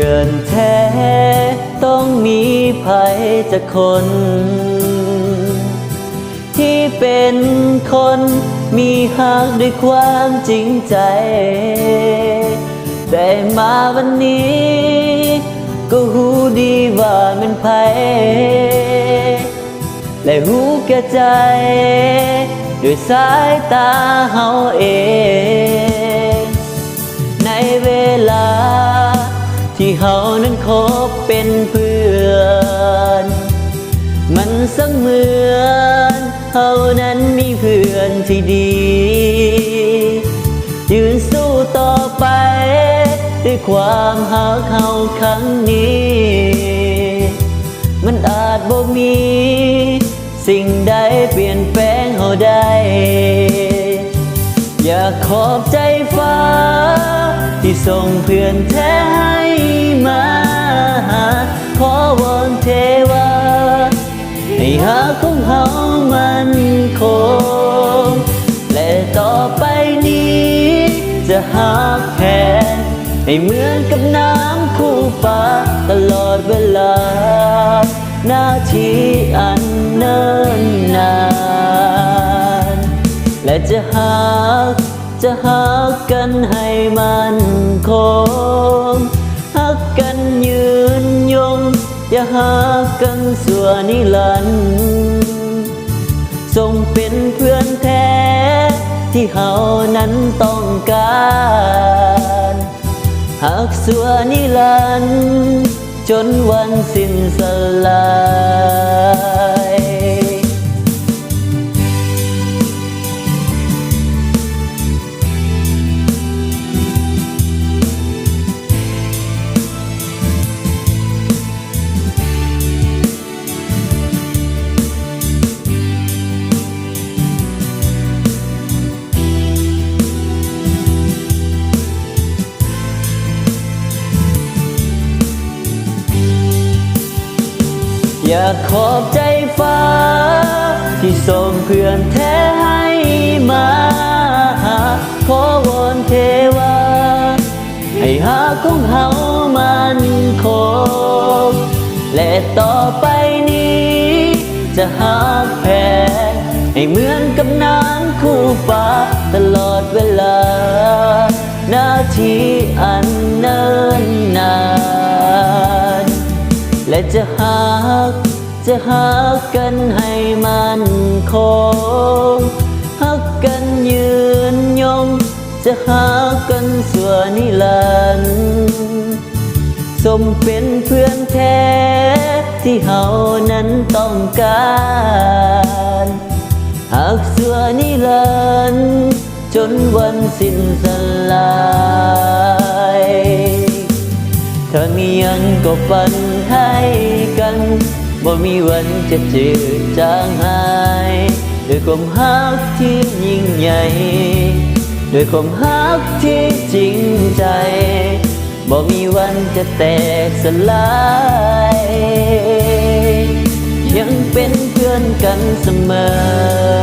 พื่อนแท้ต้องมีภัยจากคน ที่เป็นคนมีหักด้วยความจริงใจแต่มาวันนี้ก็หูดีว่ามันไผและหูแก่ใจด้วยสายตาเฮาเองในเวลาที่เฮานั้นคบเป็นเพื่อนมันเสมือนเฮานั้นมีเพื่อนที่ดียืนสู้ต่อไปด้วยความหักเฮาครั้งนี้มันอาจบ่มีสิ่งใดเปลี่ยนแปลงเฮาได้อยากขอบใจฟ้าที่ส่งเพื่อนแท้ให้มาขอวอนเทวาให้หาของเฮามันคงและต่อไปนี้จะหักแค่ให้เหมือนกับน้ำคู่ป่าตลอดเวลานาทีอันเนิ่นนานและจะหักกันให้มันคงหักกันยืนยงอย่าหักกันสั่วนิรันดร์ส่งเป็นเพื่อนแท้ที่เฮานั้นต้องการหักสั่วนิรันดร์จนวันสิ้นสลายอยากขอบใจฟ้าที่ส่งเพื่อนแท้ให้มาขอวอนเทวาให้หาของเฮามันคงและต่อไปนี้จะหักแพ้ให้เหมือนกับน้ำคู่ป่าตลอดเวลานาทีอันเนิ่นนานและจะหักกันให้มันคงหักกันยืนยงจะหักกันสั่วนิรันดร์สมเป็นเพื่อนแท้ที่เฮานั้นต้องการหักสั่วนิรันดร์จนวันสิ้นสลายทั้งยังก็ฝันให้กันบ่มีวันจะจืดจางหายด้วยความหักที่ยิ่งใหญ่ด้วยความหักที่จริงใจบ่มีวันจะแตกสลายยังเป็นเพื่อนกันเสมอ